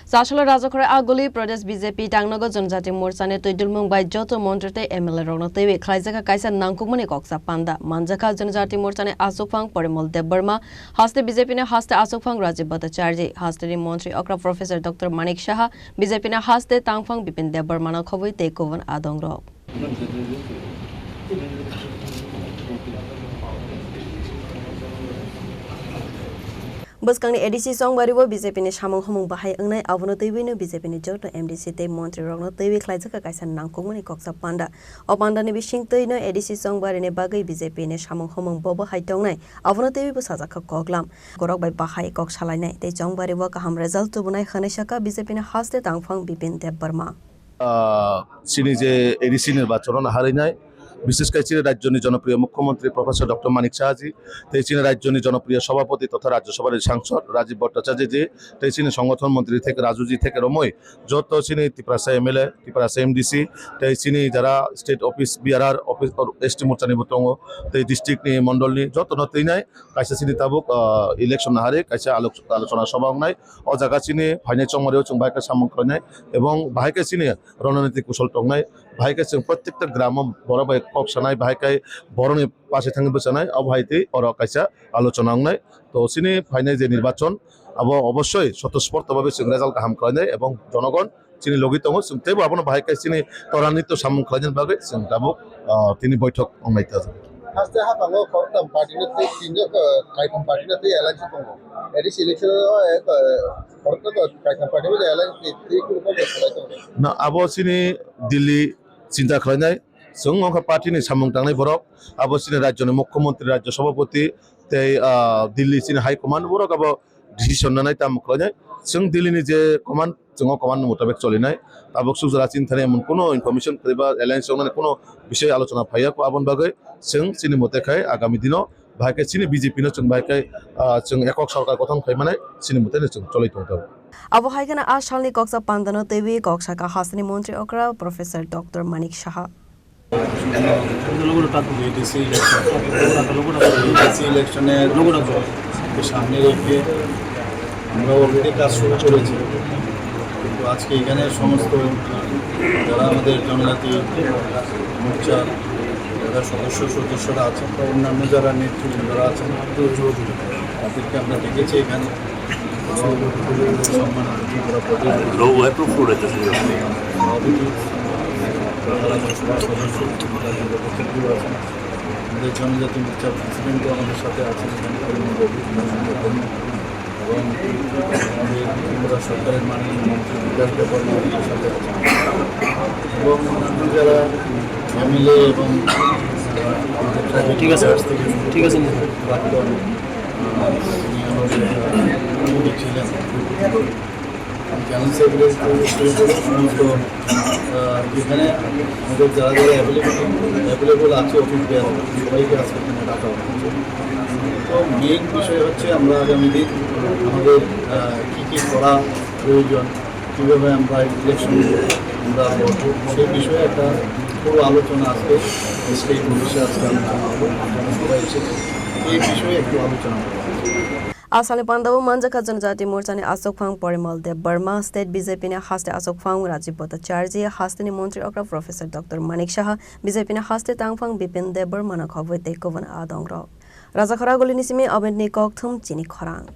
Chasalo Rajakhor Aguli Pradesh BJP Tango Janjati Murcha Twidulmung by Jotto Mantri tei MLA rokno Twiwi Khlaikha Kaisa Nangkukmani Kokchap Panda Manjakha Janajati Murcha Achukphang Parimal Debbarma Haste BJP Haste Achukphang Rajib Bhattacharjee Haste Mantri Okra Prof Dr Manik Saha BJP Haste Tangphang Debbarma Khobui tei adongrok Buskangni ADC song baribo BJP ni samung humung bahai engnai abono Twiwi no BJP ni Jotto MDC tei Mantri rokno Twiwi Khlaikha Kaisa Nangkukmani Kokchap Panda o Panda ni bising tei no ADC song bari ni bagai BJP ni samung humung bobo hai tongnai abono Twiwi bo Sajakha koklam gorok bai bahai kok salainai tei song baribo kaham result tubunai khanisaka BJP ni Haste Tangphang Debbarma Chini je ADC নির্বাচন হারিনাই বিশেষ করে চীনের রাজ্যনি জনপ্রিয় মুখ্যমন্ত্রী professor doctor মানিক শাহজি তেই চীনের রাজ্যনি জনপ্রিয় সভাপতি তথা রাজ্যসভার সাংসদ রাজীব ভট্টাচার্য জি তেই চীনের সংগঠন মন্ত্রী থেকে রাজুজি থেকে রমই যত চীনি ত্রিপুরা MLA ত্রিপুরা MDC তেই চীনি যারা স্টেট অফিস বিআরআর অফিস এসটি মোর্চা নিবতং তেই ডিস্ট্রিক্ট নি মন্ডল নি যত নতেই নাই কাইসা চীনি তাবুক ইলেকশন হারে কাইসা আলোচনা সভা নাই ও জায়গা চীনি ফাইনাল চংমারেও जों बाहायके सामं खालामनाय এবং बाहायके चीनी रणनीति कुशल टंनाय बाहायके जों प्रत्येकटा ग्राम बराबाय कक सानाय बाहायके बरनि पासे थांनो बोसानाय अबहायते और काइसा आलोचना नांनाय तो चीनी फाइनाल जे निर्वाचन अब अवश्य स्वतःस्फूर्तभावे जों रेजाल्ट गाहाम खालामनाय এবং জনগণ चीनी লগি दङ जों तेबो आबनो बाहायके चीनी रणनीति सामं खालामनाय बागै जों दाबो तिनि बैठक अंनायता Haste Hapango Kokchap Panda Tingo Khlaijakha Panda tei MLA Tango Edisi election Kokchap Panda na abo chini Delhi চিন্তা খালাইনাই जों अंका पार्टीनि सामं थांनाय बरक आबो चीनी राज्यनि मुख्यमंत्री राज्य सभापति तै दिल्ली चीनी हाई कमांड बरक आबो डिसिजन नानाय ताम खालायनाय जों दिल्लीनि जे कमांड जों कमांड मुताबिक चलिनाय आबो सुजरा चीन थानाय मन कोनो इनफरमेशन करिबा एलायन्स जों कोनो विषय आलोचना फाया को आबन बागै जों चीनी मतेखाय आगामी दिनाव बाहायके चीनी बीजेपी नो जों बाहायके जों एकक सरकार गठन खालामनाय चीनी मतेनो जों चलै दं abo haigana asalni Kokchap Panda no Twiwi Kokchaka Haste Mantri Okra Professor Dr Manik Saha ইলেকশনের সামনে রেখে আমরা অলরেডি কাজ শুরু করেছি কিন্তু আজকে এখানে সমস্ত যারা আমাদের জনজাতি মোর্চার যারা সদস্যরা আছেন বা অন্যান্য যারা নেতৃবৃন্দরা আছেন তাদেরকে আমরা ডেকেছি এখানে আমাদের জনজাতি মোর্চার প্রেসিডেন্টও আমাদের সাথে আছেন এবং আমাদের ত্রিপুরা সরকারের মাননীয় মন্ত্রী Debbarma আমাদের সাথে আছেন এবং অন্যান্য যারা MLA এবং ঠিক আছে প্রাক্তন ছিলেন চ্যানেল সেক্রেটারি সমস্ত এখানে আমাদের যারা যারা অ্যাভেলেবল আছে অফিস দেওয়া সবাইকে আজকে এখানে ডাকা হচ্ছে তো মেইন বিষয় হচ্ছে আমরা আগামী দিন আমাদের কী কী করা প্রয়োজন কীভাবে আমরা ইলেকশন আমরা করবো সেই বিষয়ে একটা পুরো আলোচনা আজকে স্টেট অফিসে আজকে সবাই এসেছে এই বিষয়ে একটু আলোচনা করবো Asali Pandawo Manjakha Janajati Murcha Achukphang Parimal Debbarma State BJP Haste Achukphang Rajib Bhattacharjee Haste Mantri Okra Professor Dr Manik Saha BJP Haste Tangphang Debbarma Khobui tei adongrok Rajakhor Aguli Nisimi Abedni Kokthum Chini Khorang